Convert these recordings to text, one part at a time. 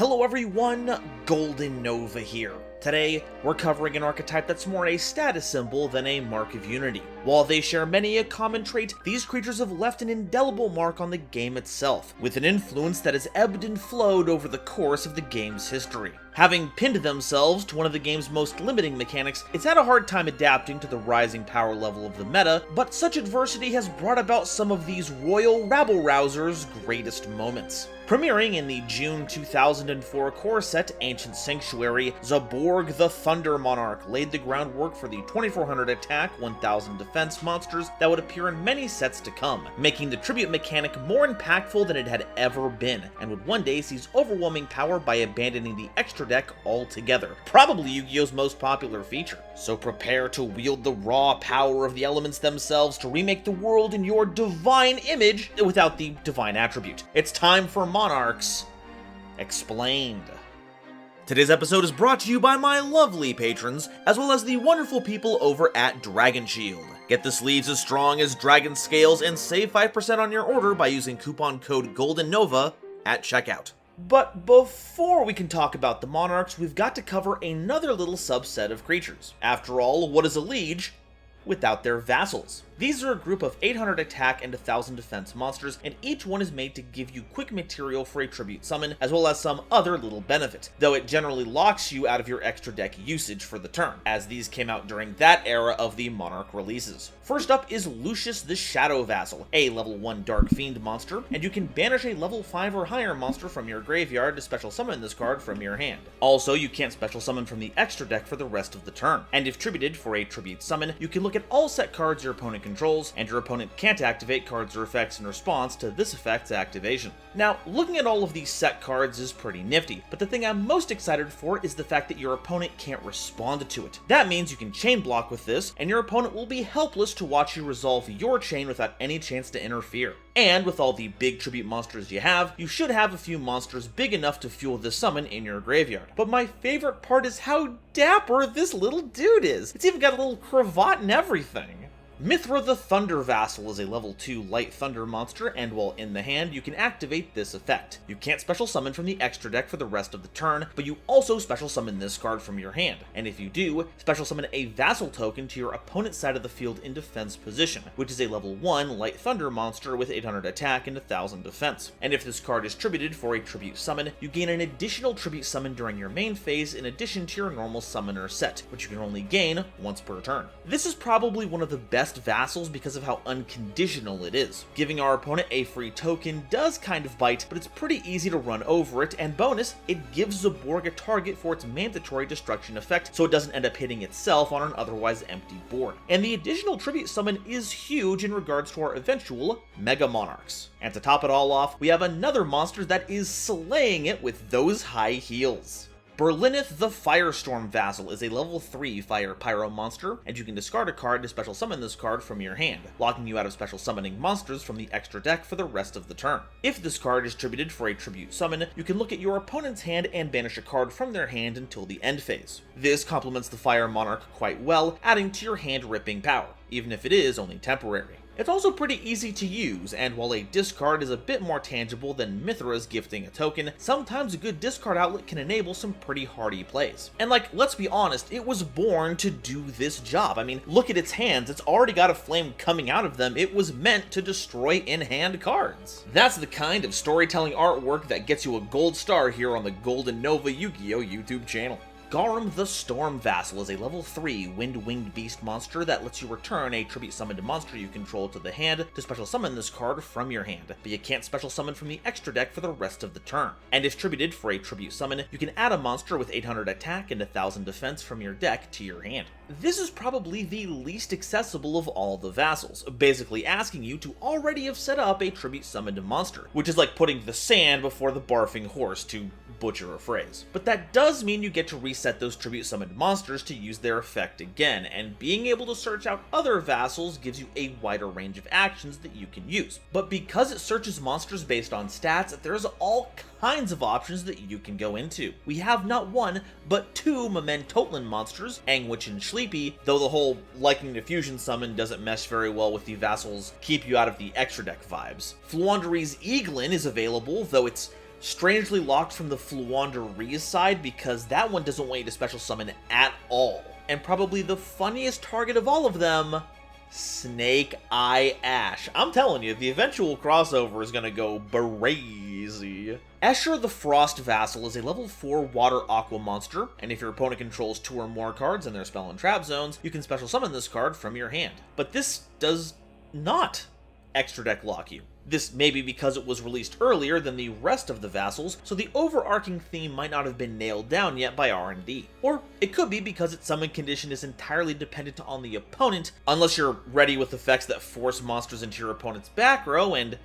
Hello everyone, GoldenNova here. Today, we're covering an archetype that's more a status symbol than a mark of unity. While they share many a common trait, these creatures have left an indelible mark on the game itself, with an influence that has ebbed and flowed over the course of the game's history. Having pinned themselves to one of the game's most limiting mechanics, it's had a hard time adapting to the rising power level of the meta, but such adversity has brought about some of these royal rabble-rousers' greatest moments. Premiering in the June 2004 core set Ancient Sanctuary, Zaborg the Thunder Monarch laid the groundwork for the 2400 attack, 1000 defense monsters that would appear in many sets to come, making the tribute mechanic more impactful than it had ever been, and would one day seize overwhelming power by abandoning the extra deck altogether, probably Yu-Gi-Oh's most popular feature. So prepare to wield the raw power of the elements themselves to remake the world in your divine image without the divine attribute. It's time for Monarchs Explained. Today's episode is brought to you by my lovely patrons, as well as the wonderful people over at Dragon Shield. Get the sleeves as strong as dragon scales and save 5% on your order by using coupon code GoldenNova at checkout. But before we can talk about the Monarchs, we've got to cover another little subset of creatures. After all, what is a liege without their vassals? These are a group of 800 attack and 1000 defense monsters, and each one is made to give you quick material for a tribute summon, as well as some other little benefit, though it generally locks you out of your extra deck usage for the turn, as these came out during that era of the Monarch releases. First up is Lucius the Shadow Vassal, a level 1 Dark Fiend monster, and you can banish a level 5 or higher monster from your graveyard to special summon this card from your hand. Also, you can't special summon from the extra deck for the rest of the turn, and if tributed for a tribute summon, you can look at all set cards your opponent controls, and your opponent can't activate cards or effects in response to this effect's activation. Now, looking at all of these set cards is pretty nifty, but the thing I'm most excited for is the fact that your opponent can't respond to it. That means you can chain block with this, and your opponent will be helpless to watch you resolve your chain without any chance to interfere. And with all the big tribute monsters you have, you should have a few monsters big enough to fuel this summon in your graveyard. But my favorite part is how dapper this little dude is. It's even got a little cravat and everything. Mithra the Thunder Vassal is a level 2 light thunder monster, and while in the hand, you can activate this effect. You can't special summon from the extra deck for the rest of the turn, but you also special summon this card from your hand. And if you do, special summon a Vassal token to your opponent's side of the field in defense position, which is a level 1 light thunder monster with 800 attack and 1000 defense. And if this card is tributed for a tribute summon, you gain an additional tribute summon during your main phase in addition to your normal summoner set, which you can only gain once per turn. This is probably one of the best vassals because of how unconditional it is. Giving our opponent a free token does kind of bite, but it's pretty easy to run over it, and bonus, it gives Zaborg a target for its mandatory destruction effect, so it doesn't end up hitting itself on an otherwise empty board. And the additional tribute summon is huge in regards to our eventual Mega Monarchs. And to top it all off, we have another monster that is slaying it with those high heels. Berlineth the Firestorm Vassal is a level 3 Fire Pyro monster, and you can discard a card to special summon this card from your hand, locking you out of special summoning monsters from the extra deck for the rest of the turn. If this card is tributed for a tribute summon, you can look at your opponent's hand and banish a card from their hand until the end phase. This complements the Fire Monarch quite well, adding to your hand-ripping power, even if it is only temporary. It's also pretty easy to use, and while a discard is a bit more tangible than Mithra's gifting a token, sometimes a good discard outlet can enable some pretty hardy plays. And let's be honest, it was born to do this job. I mean, look at its hands, it's already got a flame coming out of them. It was meant to destroy in-hand cards. That's the kind of storytelling artwork that gets you a gold star here on the GoldenNovaYugioh YouTube channel. Garum the Storm Vassal is a level 3 Wind-Winged Beast monster that lets you return a tribute summoned monster you control to the hand to special summon this card from your hand, but you can't special summon from the extra deck for the rest of the turn. And if tributed for a tribute summon, you can add a monster with 800 attack and 1000 defense from your deck to your hand. This is probably the least accessible of all the vassals, basically asking you to already have set up a tribute summoned monster, which is like putting the sand before the barfing horse, to butcher a phrase. But that does mean you get to reset those tribute summoned monsters to use their effect again, and being able to search out other vassals gives you a wider range of actions that you can use. But because it searches monsters based on stats, there's all kinds of options that you can go into. We have not one, but two Mementotlin monsters, Angwitch and Sleepy, though the whole liking to fusion summon doesn't mesh very well with the vassals keep you out of the extra deck vibes. Fluanderee's Eaglin is available, though it's strangely locked from the Fluanderee's side because that one doesn't want you to special summon at all. And probably the funniest target of all of them, Snake Eye Ash. I'm telling you, the eventual crossover is gonna go crazy. Escher the Frost Vassal is a level 4 water aqua monster, and if your opponent controls 2 or more cards in their spell and trap zones, you can special summon this card from your hand. But this does not extra deck lock you. This may be because it was released earlier than the rest of the Vassals, so the overarching theme might not have been nailed down yet by R&D. Or it could be because its summon condition is entirely dependent on the opponent, unless you're ready with effects that force monsters into your opponent's back row, and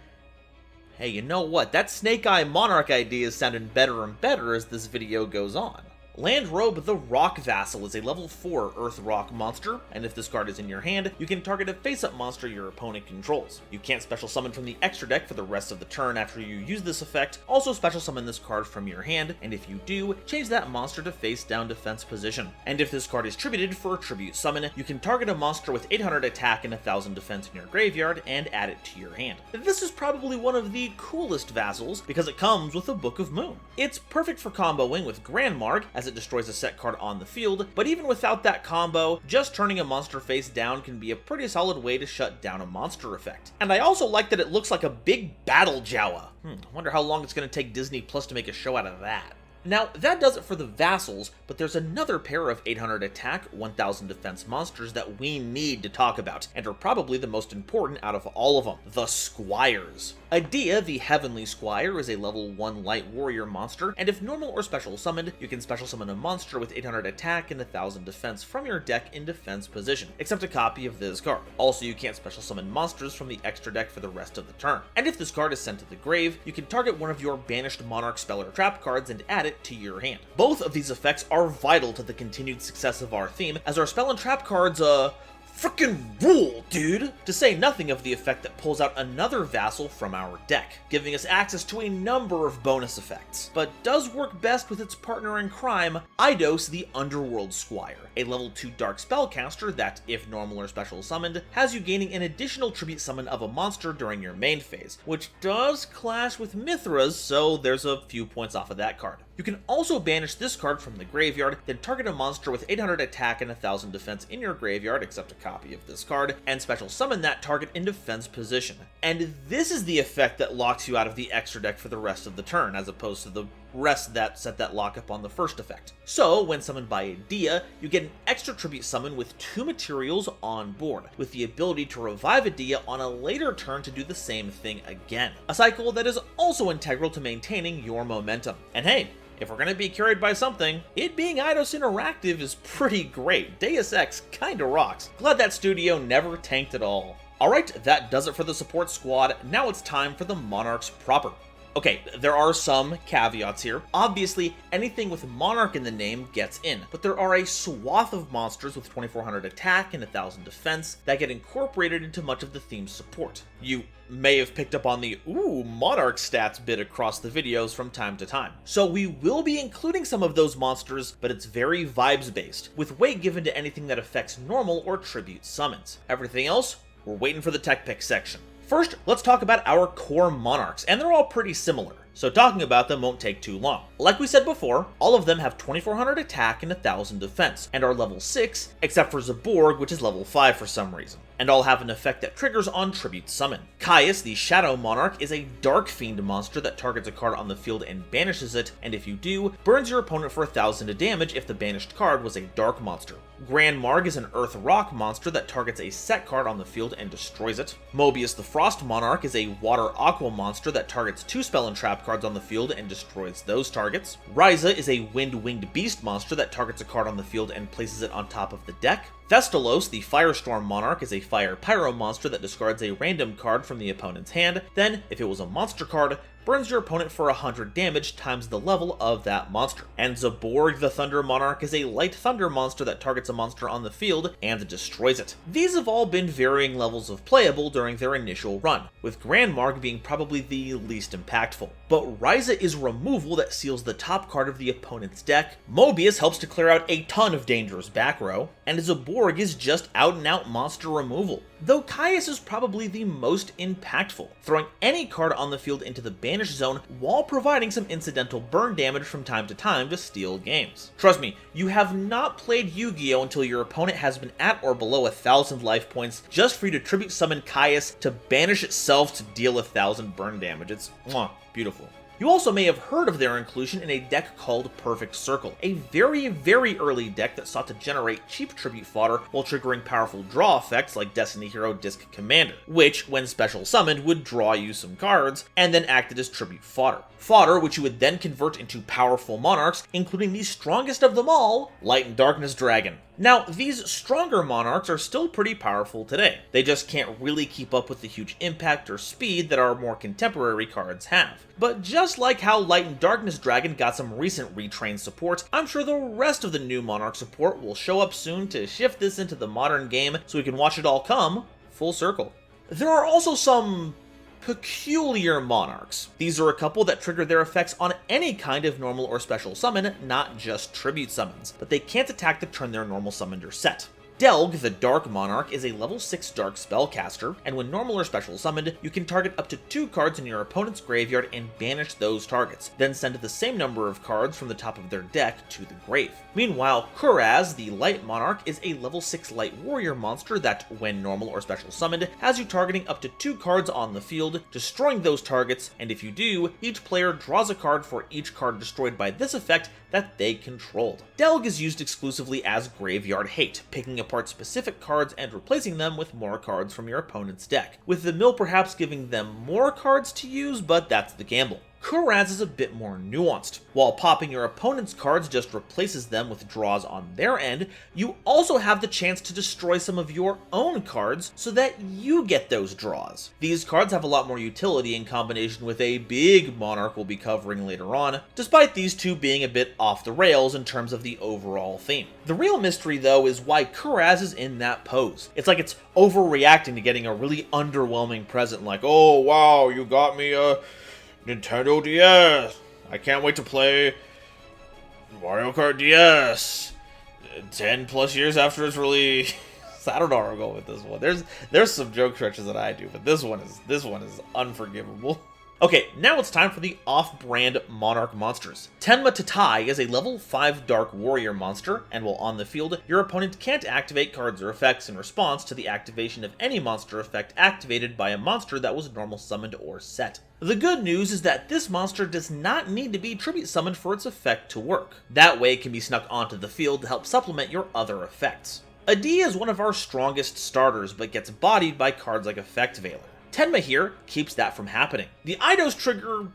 hey, you know what? That Snake Eye Monarch idea is sounding better and better as this video goes on. Landrobe the Rock Vassal is a level 4 Earth Rock monster, and if this card is in your hand, you can target a face-up monster your opponent controls. You can't special summon from the extra deck for the rest of the turn after you use this effect. Also special summon this card from your hand, and if you do, change that monster to face-down defense position. And if this card is tributed for a tribute summon, you can target a monster with 800 attack and 1000 defense in your graveyard and add it to your hand. This is probably one of the coolest Vassals because it comes with a Book of Moon. It's perfect for comboing with Grand Marg, as it destroys a set card on the field, but even without that combo, just turning a monster face down can be a pretty solid way to shut down a monster effect. And I also like that it looks like a big battle Jawa. I wonder how long it's going to take Disney Plus to make a show out of that. Now, that does it for the Vassals, but there's another pair of 800 attack, 1000 defense monsters that we need to talk about, and are probably the most important out of all of them, the Squires. Idea the Heavenly Squire is a level 1 light warrior monster, and if normal or special summoned, you can special summon a monster with 800 attack and 1000 defense from your deck in defense position, except a copy of this card. Also, you can't special summon monsters from the extra deck for the rest of the turn. And if this card is sent to the grave, you can target one of your banished Monarch spell or trap cards and add it to your hand. Both of these effects are vital to the continued success of our theme, as our spell and trap cards, frickin' rule, dude! To say nothing of the effect that pulls out another Vassal from our deck, giving us access to a number of bonus effects, but does work best with its partner in crime, Eidos the Underworld Squire, a level 2 dark spellcaster that, if normal or special summoned, has you gaining an additional tribute summon of a monster during your main phase, which does clash with Mithra's, so there's a few points off of that card. You can also banish this card from the graveyard, then target a monster with 800 attack and 1000 defense in your graveyard, except a copy of this card, and special summon that target in defense position. And this is the effect that locks you out of the extra deck for the rest of the turn, as opposed to the rest that set that lockup on the first effect. So, when summoned by Idea, you get an extra tribute summon with 2 materials on board, with the ability to revive Idea on a later turn to do the same thing again. A cycle that is also integral to maintaining your momentum. And hey, if we're gonna be carried by something, it being Eidos Interactive is pretty great. Deus Ex kinda rocks. Glad that studio never tanked at all. Alright, that does it for the support squad. Now it's time for the Monarchs proper. Okay, there are some caveats here. Obviously, anything with Monarch in the name gets in, but there are a swath of monsters with 2400 attack and 1000 defense that get incorporated into much of the theme's support. You may have picked up on the "ooh, Monarch stats" bit across the videos from time to time. So we will be including some of those monsters, but it's very vibes based, with weight given to anything that affects normal or tribute summons. Everything else, we're waiting for the tech pick section. First, let's talk about our core Monarchs, and they're all pretty similar, so talking about them won't take too long. Like we said before, all of them have 2400 attack and 1000 defense, and are level 6, except for Zaborg, which is level 5 for some reason, and all have an effect that triggers on tribute summon. Caius, the Shadow Monarch, is a Dark Fiend monster that targets a card on the field and banishes it, and if you do, burns your opponent for 1000 of damage if the banished card was a Dark monster. Grand Marg is an Earth Rock monster that targets a set card on the field and destroys it. Mobius the Frost Monarch is a Water Aqua monster that targets 2 spell and trap cards on the field and destroys those targets. Ryza is a Wind-Winged Beast monster that targets a card on the field and places it on top of the deck. Thestalos, the Firestorm Monarch, is a Fire Pyro monster that discards a random card from the opponent's hand, then, if it was a monster card, burns your opponent for 100 damage times the level of that monster. And Zaborg the Thunder Monarch is a Light Thunder monster that targets a monster on the field and destroys it. These have all been varying levels of playable during their initial run, with Grand Marg being probably the least impactful. But Ryza is removal that seals the top card of the opponent's deck, Mobius helps to clear out a ton of dangerous back row, and Zaborg is just out and out monster removal. though Caius is probably the most impactful, throwing any card on the field into the banish zone while providing some incidental burn damage from time to time to steal games. Trust me, you have not played Yu-Gi-Oh! Until your opponent has been at or below 1,000 life points just for you to tribute summon Caius to banish itself to deal 1,000 burn damage. It's beautiful. You also may have heard of their inclusion in a deck called Perfect Circle, a very, very early deck that sought to generate cheap tribute fodder while triggering powerful draw effects like Destiny Hero Disc Commander, which, when special summoned, would draw you some cards, and then acted as tribute fodder. Fodder which you would then convert into powerful monarchs, including the strongest of them all, Light and Darkness Dragon. Now, these stronger monarchs are still pretty powerful today. They just can't really keep up with the huge impact or speed that our more contemporary cards have. But just like how Light and Darkness Dragon got some recent retrained support, I'm sure the rest of the new monarch support will show up soon to shift this into the modern game so we can watch it all come full circle. There are also some peculiar monarchs. These are a couple that trigger their effects on any kind of normal or special summon, not just tribute summons, but they can't attack the turn they're normal summoned or set. Delg, the Dark Monarch, is a level 6 Dark spellcaster, and when normal or special summoned, you can target up to 2 cards in your opponent's graveyard and banish those targets, then send the same number of cards from the top of their deck to the grave. Meanwhile, Kuraz, the Light Monarch, is a level 6 Light Warrior monster that, when normal or special summoned, has you targeting up to 2 cards on the field, destroying those targets, and if you do, each player draws a card for each card destroyed by this effect that they controlled. Delg is used exclusively as Graveyard Hate, picking apart specific cards and replacing them with more cards from your opponent's deck, with the mill perhaps giving them more cards to use, but that's the gamble. Kuraz is a bit more nuanced. While popping your opponent's cards just replaces them with draws on their end, you also have the chance to destroy some of your own cards so that you get those draws. These cards have a lot more utility in combination with a big monarch we'll be covering later on, despite these two being a bit off the rails in terms of the overall theme. The real mystery though is why Kuraz is in that pose. It's like it's overreacting to getting a really underwhelming present like, oh wow, you got me a Nintendo DS. I can't wait to play Mario Kart DS 10 plus years after its release. I don't know where I'm going with this one. There's some joke stretches that I do, but this one is unforgivable. Okay, now it's time for the off-brand Monarch monsters. Tenma Tatai is a level 5 Dark Warrior monster, and while on the field, your opponent can't activate cards or effects in response to the activation of any monster effect activated by a monster that was normal summoned or set. The good news is that this monster does not need to be tribute summoned for its effect to work. That way it can be snuck onto the field to help supplement your other effects. Adi is one of our strongest starters, but gets bodied by cards like Effect Veiler. Tenma here keeps that from happening. The Eidos trigger,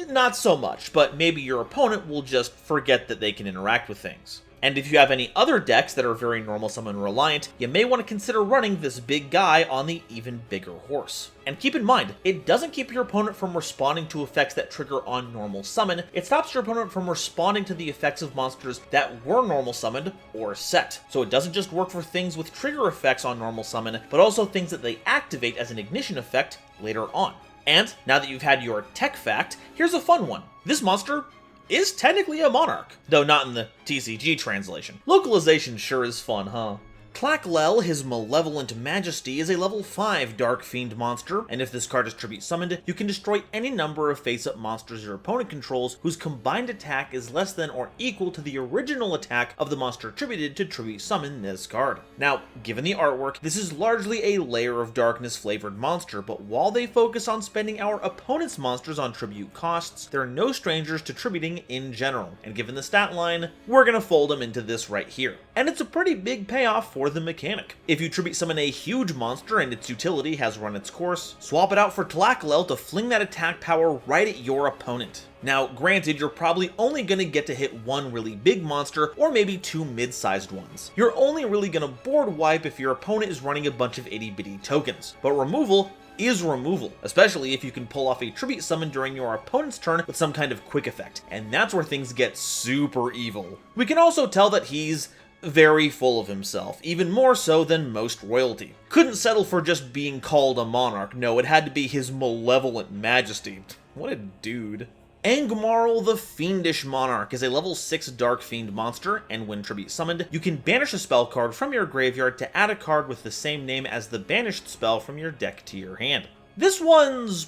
not so much, but maybe your opponent will just forget that they can interact with things. And if you have any other decks that are very normal summon reliant, you may want to consider running this big guy on the even bigger horse. And keep in mind, it doesn't keep your opponent from responding to effects that trigger on normal summon, it stops your opponent from responding to the effects of monsters that were normal summoned or set. So it doesn't just work for things with trigger effects on normal summon, but also things that they activate as an ignition effect later on. And now that you've had your tech fact, here's a fun one. This monster is technically a monarch, though not in the TCG translation. Localization sure is fun, huh? Clacklel, his Malevolent Majesty, is a level 5 Dark Fiend monster, and if this card is tribute summoned, you can destroy any number of face-up monsters your opponent controls whose combined attack is less than or equal to the original attack of the monster attributed to tribute summon this card. Now, given the artwork, this is largely a Layer of Darkness flavored monster, but while they focus on spending our opponent's monsters on tribute costs, they're no strangers to tributing in general, and given the stat line, we're gonna fold them into this right here. And it's a pretty big payoff for the mechanic. If you tribute summon a huge monster and its utility has run its course, swap it out for Tlaclel to fling that attack power right at your opponent. Now, granted, you're probably only going to get to hit one really big monster, or maybe 2 mid-sized ones. You're only really going to board wipe if your opponent is running a bunch of itty-bitty tokens, but removal is removal, especially if you can pull off a tribute summon during your opponent's turn with some kind of quick effect, and that's where things get super evil. We can also tell that he's very full of himself, even more so than most royalty. Couldn't settle for just being called a monarch, no, it had to be his Malevolent Majesty. What a dude. Angmarl the Fiendish Monarch is a level 6 Dark Fiend monster, and when tribute summoned, you can banish a spell card from your graveyard to add a card with the same name as the banished spell from your deck to your hand. This one's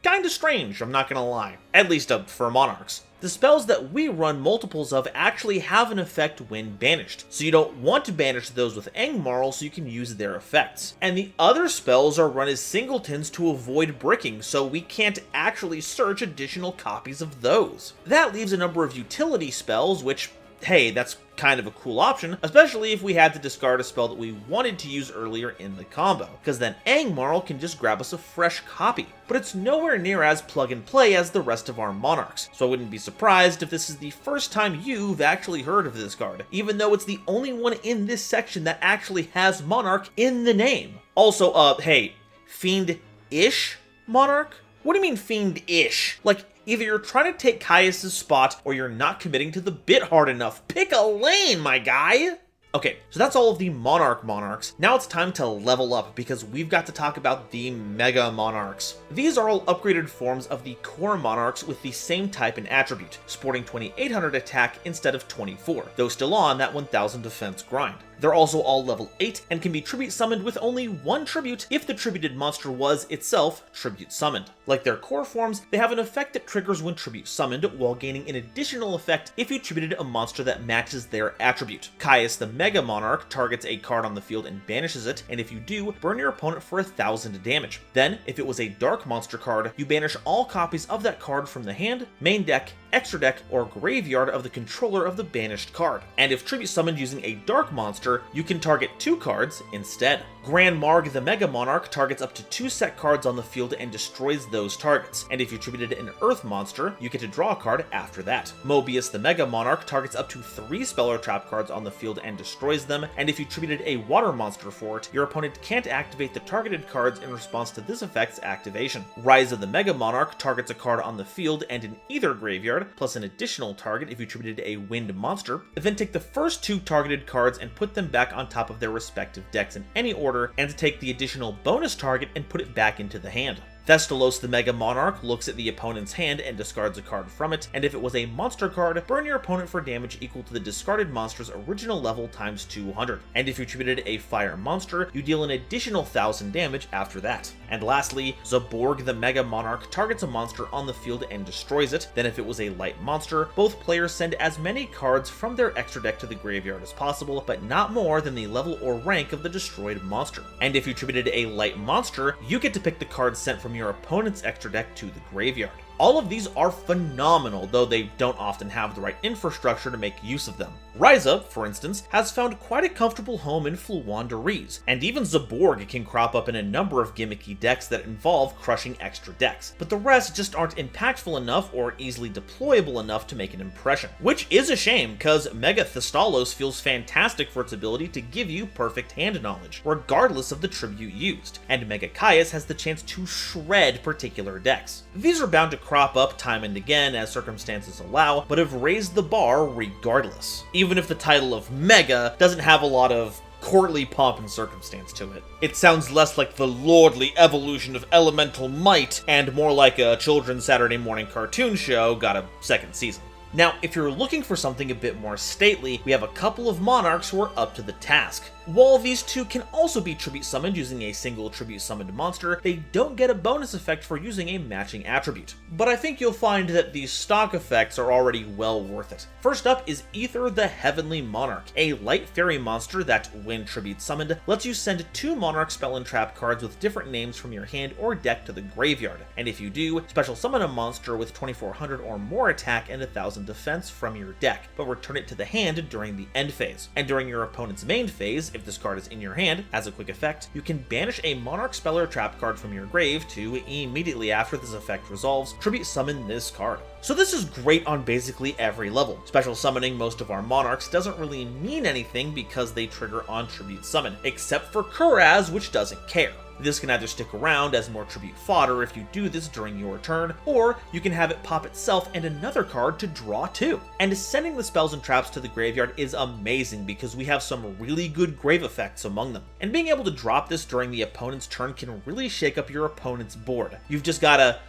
kinda strange, I'm not gonna lie, at least for Monarchs. The spells that we run multiples of actually have an effect when banished, so you don't want to banish those with Angmarl so you can use their effects. And the other spells are run as singletons to avoid bricking, so we can't actually search additional copies of those. That leaves a number of utility spells, which, hey, that's kind of a cool option, especially if we had to discard a spell that we wanted to use earlier in the combo, because then Angmarl can just grab us a fresh copy. But it's nowhere near as plug and play as the rest of our Monarchs, so I wouldn't be surprised if this is the first time you've actually heard of this card, even though it's the only one in this section that actually has Monarch in the name. Also, hey, Fiend-ish Monarch? What do you mean Fiend-ish? Like, either you're trying to take Caius' spot, or you're not committing to the bit hard enough. Pick a lane, my guy! Okay, so that's all of the Monarchs. Now it's time to level up, because we've got to talk about the Mega Monarchs. These are all upgraded forms of the core Monarchs with the same type and attribute, sporting 2800 attack instead of 24, though still on that 1000 defense grind. They're also all level 8 and can be tribute summoned with only one tribute if the tributed monster was itself tribute summoned. Like their core forms, they have an effect that triggers when tribute summoned, while gaining an additional effect if you tributed a monster that matches their attribute. Caius the Mega Monarch targets a card on the field and banishes it, and if you do, burn your opponent for 1000 damage. Then, if it was a dark monster card, you banish all copies of that card from the hand, main deck, extra deck, or graveyard of the controller of the banished card. And if tribute summoned using a dark monster, you can target 2 cards instead. Grand Marg the Mega Monarch targets up to 2 set cards on the field and destroys those targets, and if you tributed an Earth monster, you get to draw a card after that. Mobius the Mega Monarch targets up to 3 spell or trap cards on the field and destroys them, and if you tributed a water monster for it, your opponent can't activate the targeted cards in response to this effect's activation. Rise of the Mega Monarch targets a card on the field and in either graveyard, plus an additional target if you tributed a wind monster, then take the first 2 targeted cards and put them back on top of their respective decks in any order, and to take the additional bonus target and put it back into the hand. Thestalos the Mega Monarch looks at the opponent's hand and discards a card from it, and if it was a monster card, burn your opponent for damage equal to the discarded monster's original level times 200. And if you tributed a fire monster, you deal an additional 1000 damage after that. And lastly, Zaborg the Mega Monarch targets a monster on the field and destroys it. Then if it was a light monster, both players send as many cards from their extra deck to the graveyard as possible, but not more than the level or rank of the destroyed monster. And if you tributed a light monster, you get to pick the cards sent from your opponent's extra deck to the graveyard. All of these are phenomenal, though they don't often have the right infrastructure to make use of them. Ryza, for instance, has found quite a comfortable home in Floowandereeze, and even Zaborg can crop up in a number of gimmicky decks that involve crushing extra decks, but the rest just aren't impactful enough or easily deployable enough to make an impression. Which is a shame, cause Mega Thestalos feels fantastic for its ability to give you perfect hand knowledge, regardless of the tribute used, and Mega Caius has the chance to shred particular decks. These are bound to crop up time and again as circumstances allow, but have raised the bar regardless, even if the title of Mega doesn't have a lot of courtly pomp and circumstance to it. It sounds less like the lordly evolution of elemental might and more like a children's Saturday morning cartoon show got a second season. Now, if you're looking for something a bit more stately, we have a couple of Monarchs who are up to the task. While these two can also be tribute summoned using a single tribute summoned monster, they don't get a bonus effect for using a matching attribute. But I think you'll find that these stock effects are already well worth it. First up is Aether the Heavenly Monarch, a light fairy monster that, when tribute summoned, lets you send 2 Monarch spell and trap cards with different names from your hand or deck to the graveyard, and if you do, special summon a monster with 2400 or more attack and 1000 defense from your deck, but return it to the hand during the end phase. And during your opponent's main phase, if this card is in your hand, as a quick effect, you can banish a Monarch spell or trap card from your grave to, immediately after this effect resolves, tribute summon this card. So this is great on basically every level. Special summoning most of our Monarchs doesn't really mean anything because they trigger on tribute summon, except for Kuraz, which doesn't care. This can either stick around as more tribute fodder if you do this during your turn, or you can have it pop itself and another card to draw too. And sending the spells and traps to the graveyard is amazing because we have some really good grave effects among them. And being able to drop this during the opponent's turn can really shake up your opponent's board. You've just gotta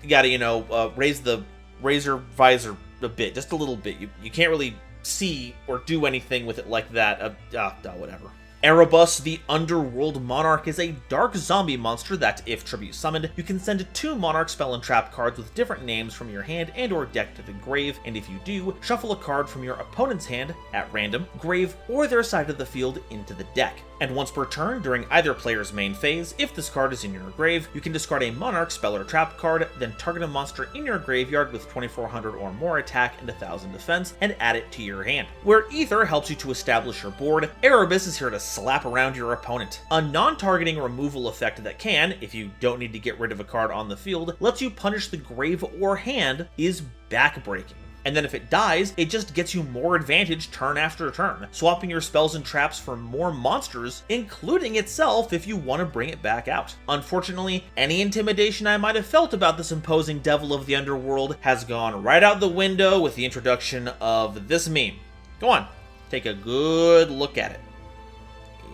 raise the raise your visor a bit, just a little bit. You can't really see or do anything with it like that. Whatever. Erebus, the Underworld Monarch, is a dark zombie monster that, if tribute summoned, you can send 2 Monarch spell and trap cards with different names from your hand and or deck to the grave, and if you do, shuffle a card from your opponent's hand, at random, grave, or their side of the field into the deck. And once per turn, during either player's main phase, if this card is in your grave, you can discard a Monarch spell or trap card, then target a monster in your graveyard with 2400 or more attack and 1000 defense, and add it to your hand. Where Ether helps you to establish your board, Erebus is here to slap around your opponent. A non-targeting removal effect that can, if you don't need to get rid of a card on the field, lets you punish the grave or hand, is backbreaking. And then if it dies, it just gets you more advantage turn after turn, swapping your spells and traps for more monsters, including itself if you want to bring it back out. Unfortunately, any intimidation I might have felt about this imposing devil of the underworld has gone right out the window with the introduction of this meme. Go on, take a good look at it.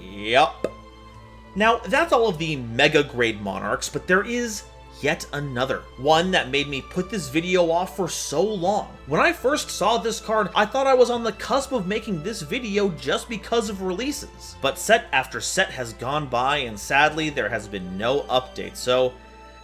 Yup. Now, that's all of the mega grade monarchs, but there is yet another. One that made me put this video off for so long. When I first saw this card, I thought I was on the cusp of making this video just because of releases. But set after set has gone by, and sadly, there has been no update, so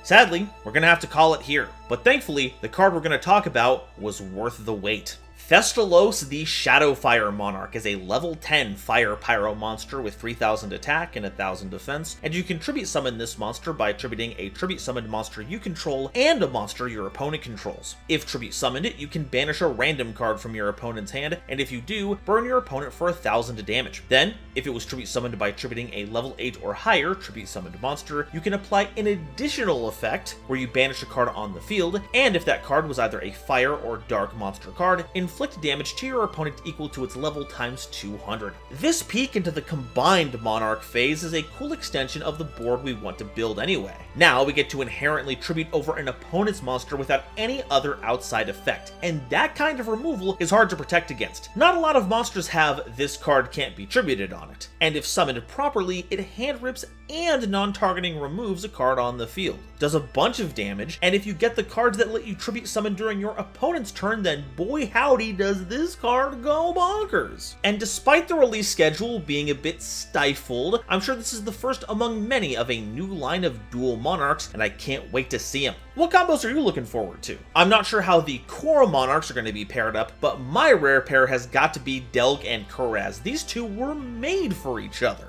sadly, we're gonna have to call it here. But thankfully, the card we're gonna talk about was worth the wait. Thestalos, the Shadowfire Monarch, is a level 10 Fire Pyro monster with 3000 attack and 1000 defense, and you can tribute summon this monster by attributing a tribute summoned monster you control and a monster your opponent controls. If tribute summoned, you can banish a random card from your opponent's hand, and if you do, burn your opponent for 1000 damage. Then, if it was tribute summoned by attributing a level 8 or higher tribute summoned monster, you can apply an additional effect where you banish a card on the field, and if that card was either a fire or dark monster card, inflict damage to your opponent equal to its level times 200. This peek into the combined Monarch phase is a cool extension of the board we want to build anyway. Now we get to inherently tribute over an opponent's monster without any other outside effect, and that kind of removal is hard to protect against. Not a lot of monsters have "this card can't be tributed" on it, and if summoned properly, it hand rips and non-targeting removes a card on the field. Does a bunch of damage, and if you get the cards that let you tribute summon during your opponent's turn, then boy howdy does this card go bonkers. And despite the release schedule being a bit stifled, I'm sure this is the first among many of a new line of Dual Monarchs, and I can't wait to see them. What combos are you looking forward to? I'm not sure how the core Monarchs are going to be paired up, but my rare pair has got to be Delg and Kuraz. These two were made for each other.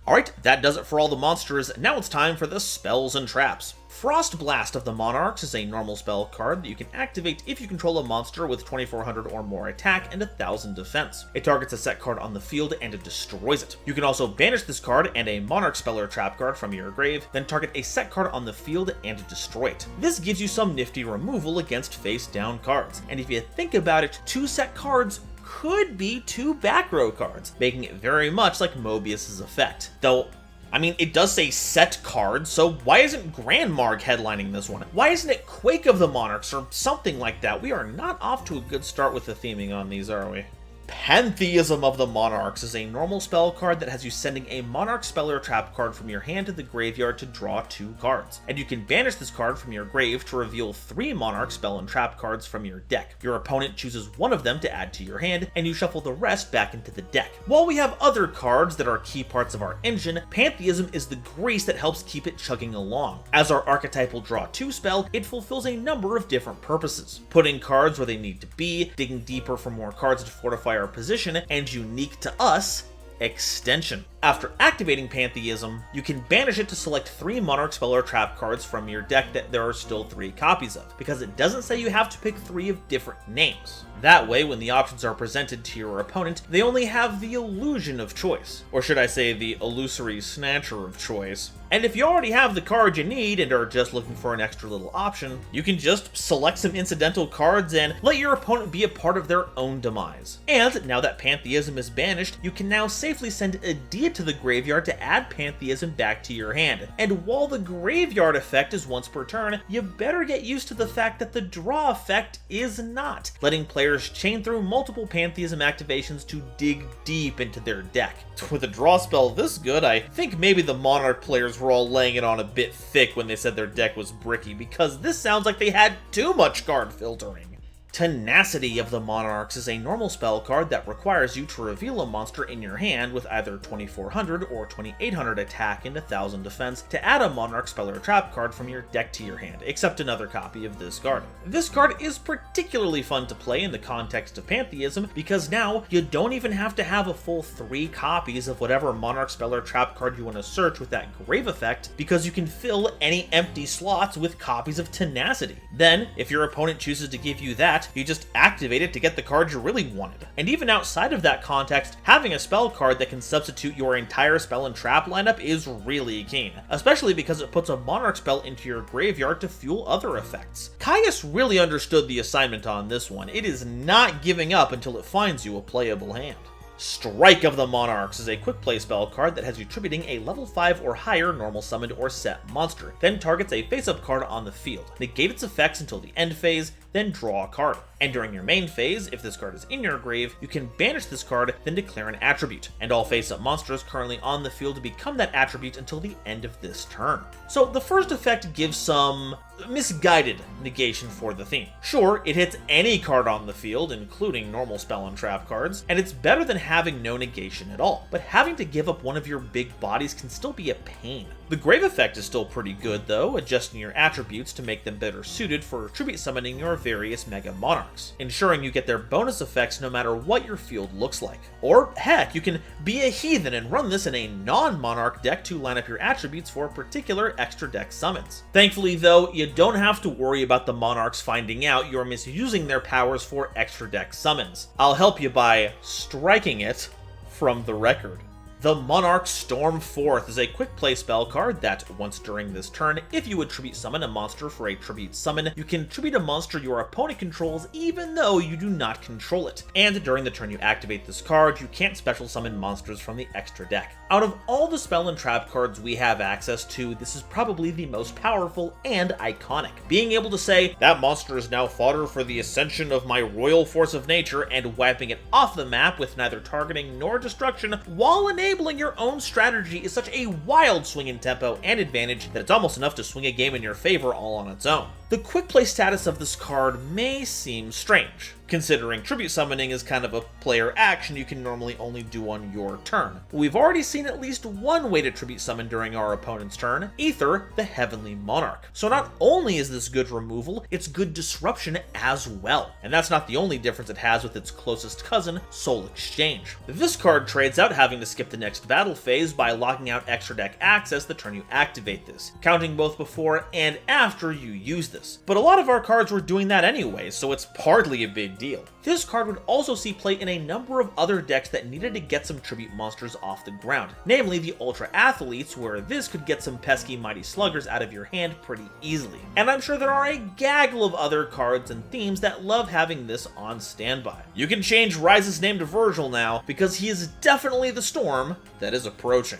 Alright, that does it for all the monsters. Now it's time for the spells and traps. Frost Blast of the Monarchs is a normal spell card that you can activate if you control a monster with 2400 or more attack and 1000 defense. It targets a set card on the field and it destroys it. You can also banish this card and a Monarch spell or trap card from your grave, then target a set card on the field and destroy it. This gives you some nifty removal against face-down cards, and if you think about it, 2 set cards could be 2 back row cards, making it very much like Mobius's effect. Though, I mean, it does say set cards, so why isn't Grand Marg headlining this one? Why isn't it Quake of the Monarchs or something like that? We are not off to a good start with the theming on these, are we? Pantheism of the Monarchs is a normal spell card that has you sending a Monarch spell or trap card from your hand to the graveyard to draw 2 cards. And you can banish this card from your grave to reveal 3 Monarch spell and trap cards from your deck. Your opponent chooses one of them to add to your hand, and you shuffle the rest back into the deck. While we have other cards that are key parts of our engine, Pantheism is the grease that helps keep it chugging along. As our archetypal draw 2 spell, it fulfills a number of different purposes. Putting cards where they need to be, digging deeper for more cards to fortify our position, and unique to us, extension. After activating Pantheism, you can banish it to select 3 Monarch spell or trap cards from your deck that there are still 3 copies of, because it doesn't say you have to pick 3 of different names. That way, when the options are presented to your opponent, they only have the illusion of choice. Or should I say the illusory snatcher of choice. And if you already have the card you need and are just looking for an extra little option, you can just select some incidental cards and let your opponent be a part of their own demise. And now that Pantheism is banished, you can now safely send Adia to the graveyard to add Pantheism back to your hand. And while the graveyard effect is once per turn, you better get used to the fact that the draw effect is not, letting players chain through multiple Pantheism activations to dig deep into their deck. With a draw spell this good, I think maybe the Monarch players were all laying it on a bit thick when they said their deck was bricky, because this sounds like they had too much card filtering. Tenacity of the Monarchs is a normal spell card that requires you to reveal a monster in your hand with either 2400 or 2800 attack and 1000 defense to add a Monarch spell or trap card from your deck to your hand, except another copy of this card. This card is particularly fun to play in the context of Pantheism because now you don't even have to have a full 3 copies of whatever Monarch spell or trap card you want to search with that grave effect, because you can fill any empty slots with copies of Tenacity. Then, if your opponent chooses to give you that, you just activate it to get the card you really wanted. And even outside of that context, having a spell card that can substitute your entire spell and trap lineup is really keen, especially because it puts a Monarch spell into your graveyard to fuel other effects. Caius really understood the assignment on this one. It is not giving up until it finds you a playable hand. Strike of the Monarchs is a quick play spell card that has you tributing a level 5 or higher normal summoned or set monster, then targets a face-up card on the field. Negate its effects until the end phase, then draw a card. And during your main phase, if this card is in your grave, you can banish this card, then declare an attribute, and all face-up monsters currently on the field become that attribute until the end of this turn. So the first effect gives some misguided negation for the theme. Sure, it hits any card on the field, including normal spell and trap cards, and it's better than having no negation at all, but having to give up one of your big bodies can still be a pain. The grave effect is still pretty good though, adjusting your attributes to make them better suited for tribute summoning your various Mega Monarchs, ensuring you get their bonus effects no matter what your field looks like. Or heck, you can be a heathen and run this in a non-Monarch deck to line up your attributes for particular extra deck summons. Thankfully though, you don't have to worry about the Monarchs finding out you're misusing their powers for extra deck summons. I'll help you by striking it from the record. The Monarch Storm Forth is a quick play spell card that, once during this turn, if you would tribute summon a monster for a tribute summon, you can tribute a monster your opponent controls even though you do not control it. And during the turn you activate this card, you can't special summon monsters from the extra deck. Out of all the spell and trap cards we have access to, this is probably the most powerful and iconic. Being able to say, that monster is now fodder for the ascension of my royal force of nature, and wiping it off the map with neither targeting nor destruction, while enabling your own strategy, is such a wild swing in tempo and advantage that it's almost enough to swing a game in your favor all on its own. The quick play status of this card may seem strange, considering tribute summoning is kind of a player action you can normally only do on your turn. We've already seen at least one way to tribute summon during our opponent's turn, Aether, the Heavenly Monarch. So not only is this good removal, it's good disruption as well. And that's not the only difference it has with its closest cousin, Soul Exchange. This card trades out having to skip the next battle phase by locking out extra deck access the turn you activate this, counting both before and after you use this. But a lot of our cards were doing that anyway, so it's hardly a big deal. This card would also see play in a number of other decks that needed to get some tribute monsters off the ground, namely the Ultra Athletes, where this could get some pesky Mighty Sluggers out of your hand pretty easily. And I'm sure there are a gaggle of other cards and themes that love having this on standby. You can change Rise's name to Virgil now, because he is definitely the storm that is approaching.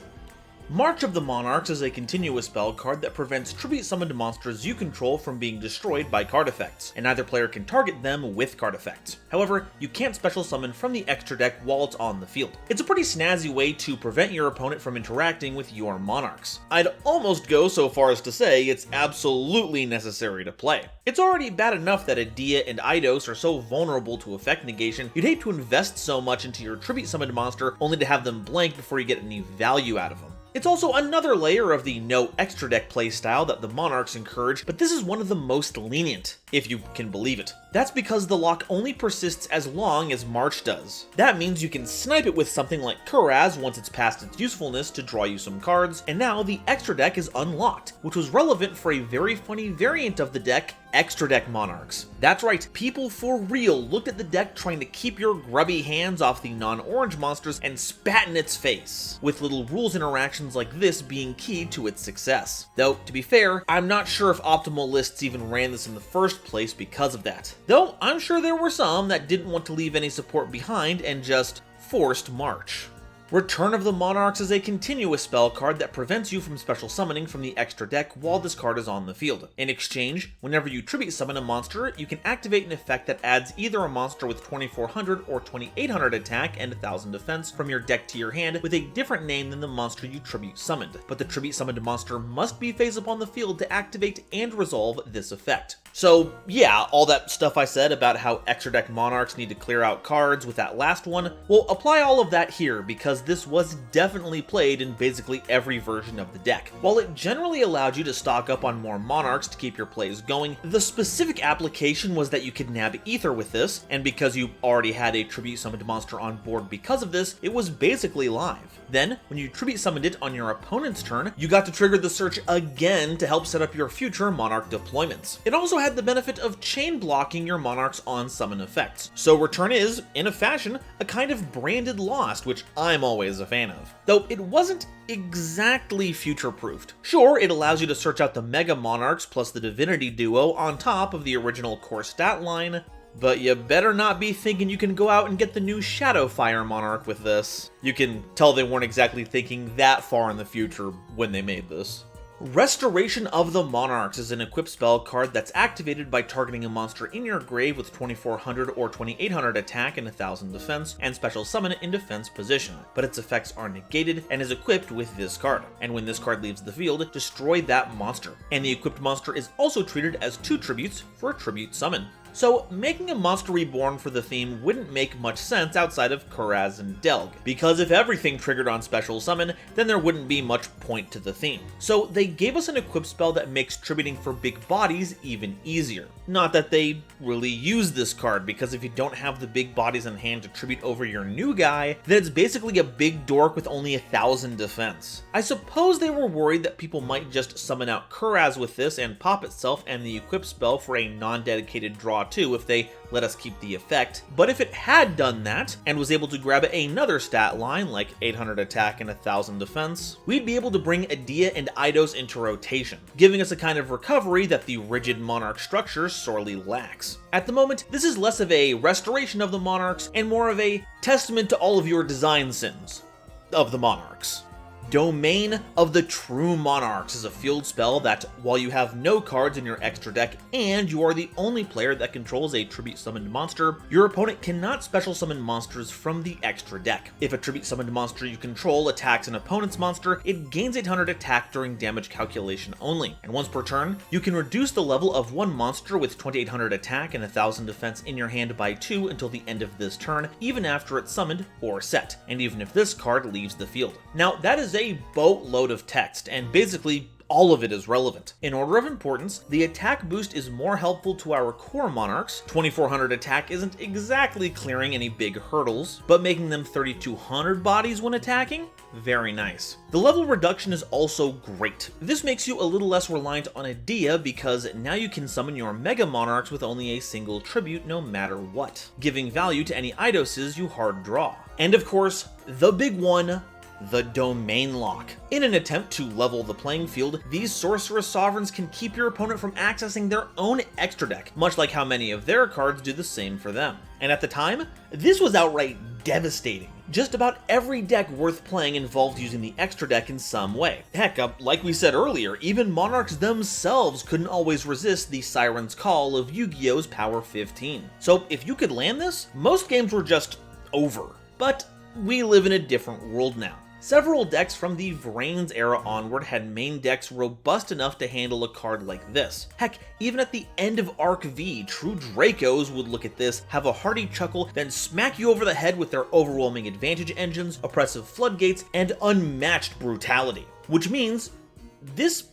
March of the Monarchs is a continuous spell card that prevents tribute summoned monsters you control from being destroyed by card effects, and neither player can target them with card effects. However, you can't special summon from the extra deck while it's on the field. It's a pretty snazzy way to prevent your opponent from interacting with your Monarchs. I'd almost go so far as to say it's absolutely necessary to play. It's already bad enough that Adia and Eidos are so vulnerable to effect negation, you'd hate to invest so much into your tribute summoned monster only to have them blank before you get any value out of them. It's also another layer of the no extra deck playstyle that the Monarchs encourage, but this is one of the most lenient, if you can believe it. That's because the lock only persists as long as March does. That means you can snipe it with something like Kuraz once it's past its usefulness to draw you some cards, and now the extra deck is unlocked, which was relevant for a very funny variant of the deck, Extra Deck Monarchs. That's right, people for real looked at the deck trying to keep your grubby hands off the non-orange monsters and spat in its face, with little rules interactions like this being key to its success. Though, to be fair, I'm not sure if optimal lists even ran this in the first place because of that. Though, I'm sure there were some that didn't want to leave any support behind and just forced March. Return of the Monarchs is a continuous spell card that prevents you from special summoning from the extra deck while this card is on the field. In exchange, whenever you tribute summon a monster, you can activate an effect that adds either a monster with 2400 or 2800 attack and 1000 defense from your deck to your hand with a different name than the monster you tribute summoned, but the tribute summoned monster must be face up on the field to activate and resolve this effect. So yeah, all that stuff I said about how extra deck Monarchs need to clear out cards with that last one, well, apply all of that here because this was definitely played in basically every version of the deck. While it generally allowed you to stock up on more Monarchs to keep your plays going, the specific application was that you could nab Ether with this, and because you already had a tribute summoned monster on board because of this, it was basically live. Then, when you tribute summoned it on your opponent's turn, you got to trigger the search again to help set up your future Monarch deployments. It also had the benefit of chain blocking your Monarchs on summon effects. So Return is, in a fashion, a kind of branded Lost, which I'm always a fan of. Though it wasn't exactly future-proofed. Sure, it allows you to search out the Mega Monarchs plus the Divinity duo on top of the original core stat line, but you better not be thinking you can go out and get the new Shadowfire Monarch with this. You can tell they weren't exactly thinking that far in the future when they made this. Restoration of the Monarchs is an equipped spell card that's activated by targeting a monster in your grave with 2400 or 2800 attack and 1000 defense, and special summon it in defense position, but its effects are negated and is equipped with this card. And when this card leaves the field, destroy that monster. And the equipped monster is also treated as 2 tributes for a tribute summon. So making a monster reborn for the theme wouldn't make much sense outside of Kuraz and Delg, because if everything triggered on special summon, then there wouldn't be much point to the theme. So they gave us an equip spell that makes tributing for big bodies even easier. Not that they really use this card, because if you don't have the big bodies in hand to tribute over your new guy, then it's basically a big dork with only 1000 defense. I suppose they were worried that people might just summon out Kuraz with this and pop itself and the equip spell for a non-dedicated draw too if they let us keep the effect, but if it had done that and was able to grab another stat line like 800 attack and 1000 defense, we'd be able to bring Adia and Eidos into rotation, giving us a kind of recovery that the rigid Monarch structure sorely lacks. At the moment, this is less of a restoration of the Monarchs and more of a testament to all of your design sins of the Monarchs. Domain of the True Monarchs is a field spell that, while you have no cards in your extra deck and you are the only player that controls a tribute summoned monster, your opponent cannot special summon monsters from the extra deck. If a tribute summoned monster you control attacks an opponent's monster, it gains 800 attack during damage calculation only, and once per turn, you can reduce the level of one monster with 2800 attack and 1000 defense in your hand by 2 until the end of this turn, even after it's summoned or set, and even if this card leaves the field. Now, that is a boatload of text, and basically all of it is relevant. In order of importance, the attack boost is more helpful to our core Monarchs. 2400 attack isn't exactly clearing any big hurdles, but making them 3200 bodies when attacking? Very nice. The level reduction is also great. This makes you a little less reliant on Adia because now you can summon your Mega Monarchs with only a single tribute no matter what, giving value to any Eidoses you hard draw. And of course, the big one, the Domain Lock. In an attempt to level the playing field, these Sorceress Sovereigns can keep your opponent from accessing their own extra deck, much like how many of their cards do the same for them. And at the time, this was outright devastating. Just about every deck worth playing involved using the extra deck in some way. Heck, like we said earlier, even Monarchs themselves couldn't always resist the Siren's Call of Yu-Gi-Oh's Power 15. So if you could land this, most games were just over. But we live in a different world now. Several decks from the Vrains era onward had main decks robust enough to handle a card like this. Heck, even at the end of Arc V, true Dracos would look at this, have a hearty chuckle, then smack you over the head with their overwhelming advantage engines, oppressive floodgates, and unmatched brutality. Which means this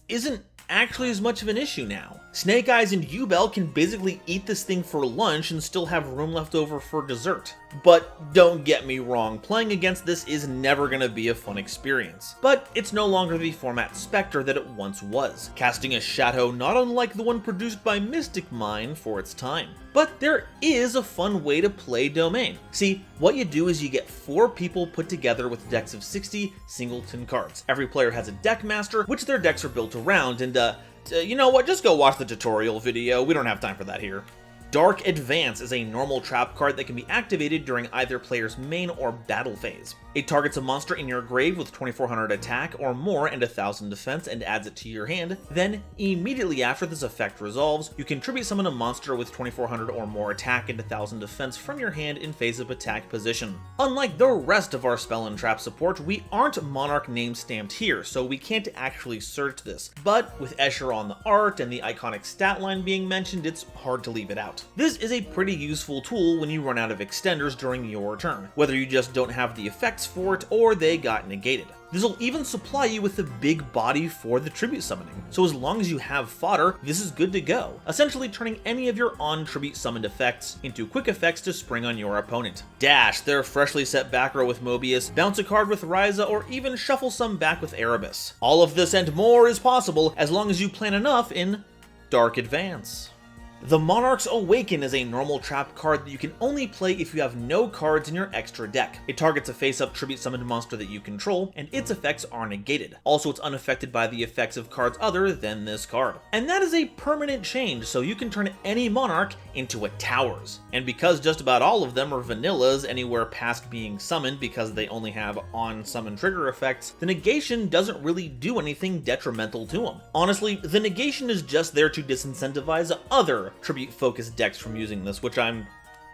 isn't actually as much of an issue now. Snake Eyes and Yubel can basically eat this thing for lunch and still have room left over for dessert. But don't get me wrong, playing against this is never going to be a fun experience. But it's no longer the format Spectre that it once was, casting a shadow not unlike the one produced by Mystic Mine for its time. But there is a fun way to play Domain. See, what you do is you get 4 people put together with decks of 60 singleton cards. Every player has a deck master, which their decks are built around, and you know what, just go watch the tutorial video, we don't have time for that here. Dark Advance is a normal trap card that can be activated during either player's main or battle phase. It targets a monster in your grave with 2400 attack or more and 1000 defense and adds it to your hand. Then, immediately after this effect resolves, you can tribute summon a monster with 2400 or more attack and 1000 defense from your hand in phase of attack position. Unlike the rest of our spell and trap support, we aren't Monarch name stamped here, so we can't actually search this. But with Escher on the art and the iconic stat line being mentioned, it's hard to leave it out. This is a pretty useful tool when you run out of extenders during your turn, whether you just don't have the effects for it or they got negated. This will even supply you with a big body for the tribute summoning, so as long as you have fodder, this is good to go, essentially turning any of your on-tribute summoned effects into quick effects to spring on your opponent. Dash their freshly set back row with Mobius, bounce a card with Ryza, or even shuffle some back with Erebus. All of this and more is possible as long as you plan enough in Dark Advance. The Monarchs Awaken is a normal trap card that you can only play if you have no cards in your extra deck. It targets a face-up tribute summoned monster that you control, and its effects are negated. Also, it's unaffected by the effects of cards other than this card. And that is a permanent change, so you can turn any Monarch into a Towers. And because just about all of them are vanillas anywhere past being summoned because they only have on-summon trigger effects, the negation doesn't really do anything detrimental to them. Honestly, the negation is just there to disincentivize other tribute-focused decks from using this, which I'm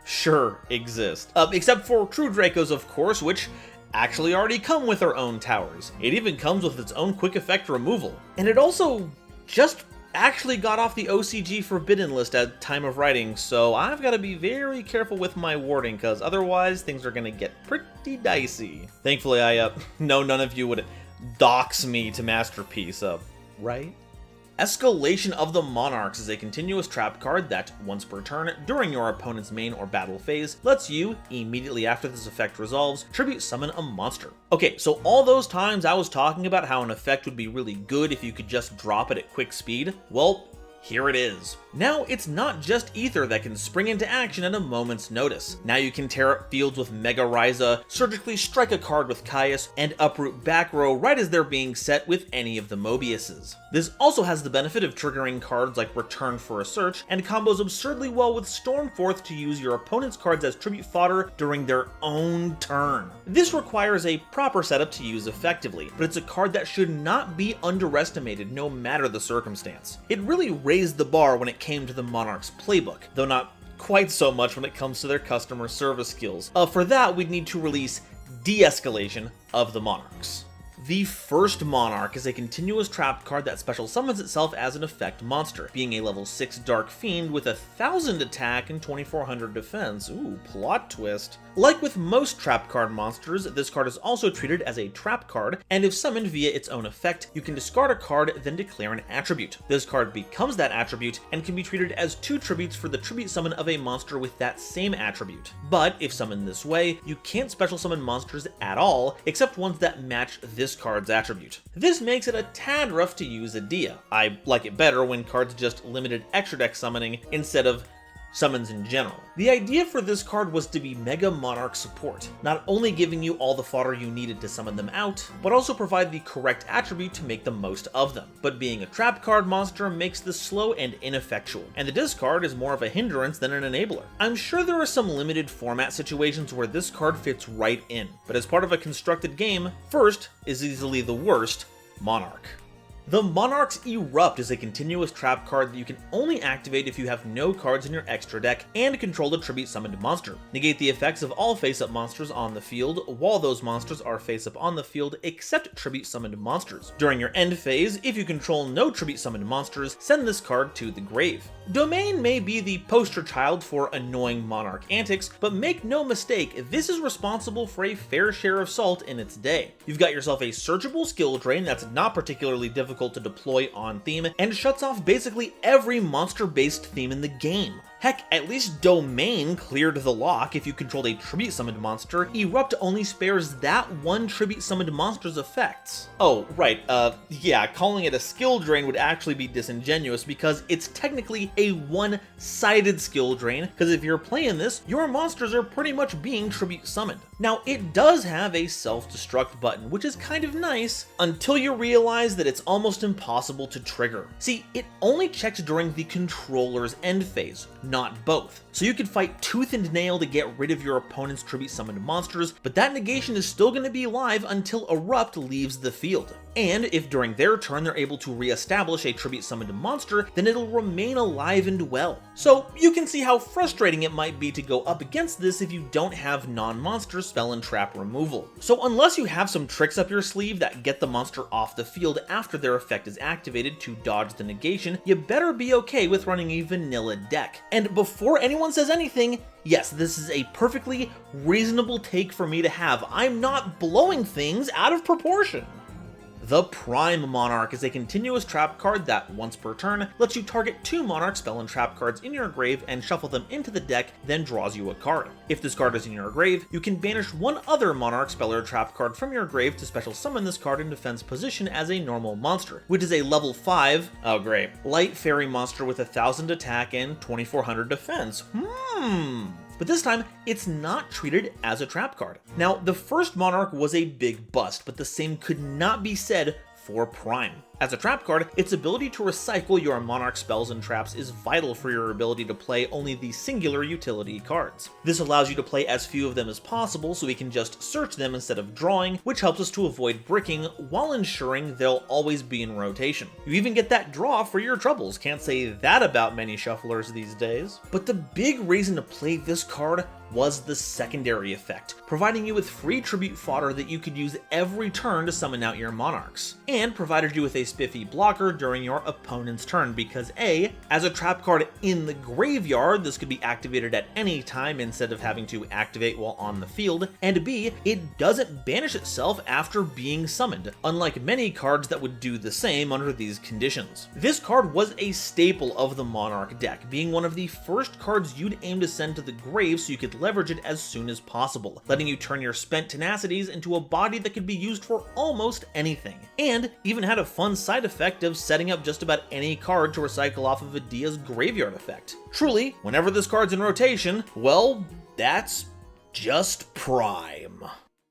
sure exist. Except for True Dracos, of course, which actually already come with their own towers. It even comes with its own quick effect removal. And it also just actually got off the OCG Forbidden list at time of writing, so I've got to be very careful with my wording, because otherwise things are going to get pretty dicey. Thankfully, I know none of you would dox me to Masterpiece, right? Escalation of the Monarchs is a continuous trap card that, once per turn, during your opponent's main or battle phase, lets you, immediately after this effect resolves, tribute summon a monster. Okay, so all those times I was talking about how an effect would be really good if you could just drop it at quick speed, well, here it is. Now, it's not just Ether that can spring into action at a moment's notice. Now you can tear up fields with Mega Ryza, surgically strike a card with Caius, and uproot back row right as they're being set with any of the Mobiuses. This also has the benefit of triggering cards like Return for a Search, and combos absurdly well with Stormforth to use your opponent's cards as tribute fodder during their own turn. This requires a proper setup to use effectively, but it's a card that should not be underestimated no matter the circumstance. It really raised the bar when it came to the Monarchs playbook, though not quite so much when it comes to their customer service skills. For that, we'd need to release De-Escalation of the Monarchs. The first Monarch is a continuous trap card that special summons itself as an effect monster, being a level 6 Dark Fiend with 1000 attack and 2400 defense. Ooh, plot twist. Like with most trap card monsters, this card is also treated as a trap card, and if summoned via its own effect, you can discard a card, then declare an attribute. This card becomes that attribute and can be treated as 2 tributes for the tribute summon of a monster with that same attribute. But if summoned this way, you can't special summon monsters at all, except ones that match this card's attribute. This makes it a tad rough to use a Dia. I like it better when cards just limited extra deck summoning instead of summons in general. The idea for this card was to be Mega Monarch support, not only giving you all the fodder you needed to summon them out, but also provide the correct attribute to make the most of them. But being a trap card monster makes this slow and ineffectual, and the discard is more of a hindrance than an enabler. I'm sure there are some limited format situations where this card fits right in, but as part of a constructed game, first is easily the worst, Monarch. The Monarchs Erupt is a continuous trap card that you can only activate if you have no cards in your extra deck and control the tribute summoned monster. Negate the effects of all face-up monsters on the field while those monsters are face-up on the field except tribute summoned monsters. During your end phase, if you control no tribute summoned monsters, send this card to the grave. Domain may be the poster child for annoying Monarch antics, but make no mistake, this is responsible for a fair share of salt in its day. You've got yourself a searchable skill drain that's not particularly difficult to deploy on theme, and shuts off basically every monster-based theme in the game. Heck, at least Domain cleared the lock if you controlled a tribute summoned monster. Erupt only spares that one tribute summoned monster's effects. Oh, right, yeah, calling it a skill drain would actually be disingenuous because it's technically a one-sided skill drain, because if you're playing this, your monsters are pretty much being tribute summoned. Now, it does have a self-destruct button, which is kind of nice, until you realize that it's almost impossible to trigger. See, it only checks during the controller's end phase, not both. So you could fight tooth and nail to get rid of your opponent's tribute summoned monsters, but that negation is still going to be live until Erupt leaves the field. And if during their turn they're able to re-establish a tribute summoned monster, then it'll remain alive and well. So you can see how frustrating it might be to go up against this if you don't have non-monster spell and trap removal. So unless you have some tricks up your sleeve that get the monster off the field after their effect is activated to dodge the negation, you better be okay with running a vanilla deck. And before anyone says anything, yes, this is a perfectly reasonable take for me to have. I'm not blowing things out of proportion. The Prime Monarch is a continuous trap card that, once per turn, lets you target 2 Monarch spell and trap cards in your grave and shuffle them into the deck, then draws you a card. If this card is in your grave, you can banish one other Monarch spell or trap card from your grave to special summon this card in defense position as a normal monster, which is a level 5, oh great, light fairy monster with 1000 attack and 2400 defense. But this time, it's not treated as a trap card. Now, the first Monarch was a big bust, but the same could not be said for Prime. As a trap card, its ability to recycle your Monarch spells and traps is vital for your ability to play only the singular utility cards. This allows you to play as few of them as possible so we can just search them instead of drawing, which helps us to avoid bricking while ensuring they'll always be in rotation. You even get that draw for your troubles, can't say that about many shufflers these days. But the big reason to play this card was the secondary effect, providing you with free tribute fodder that you could use every turn to summon out your Monarchs, and provided you with a spiffy blocker during your opponent's turn because A, as a trap card in the graveyard, this could be activated at any time instead of having to activate while on the field, and B, it doesn't banish itself after being summoned, unlike many cards that would do the same under these conditions. This card was a staple of the Monarch deck, being one of the first cards you'd aim to send to the grave so you could leverage it as soon as possible, letting you turn your spent tenacities into a body that could be used for almost anything, and even had a fun side effect of setting up just about any card to recycle off of Adia's graveyard effect. Truly, whenever this card's in rotation, well, that's just Prime.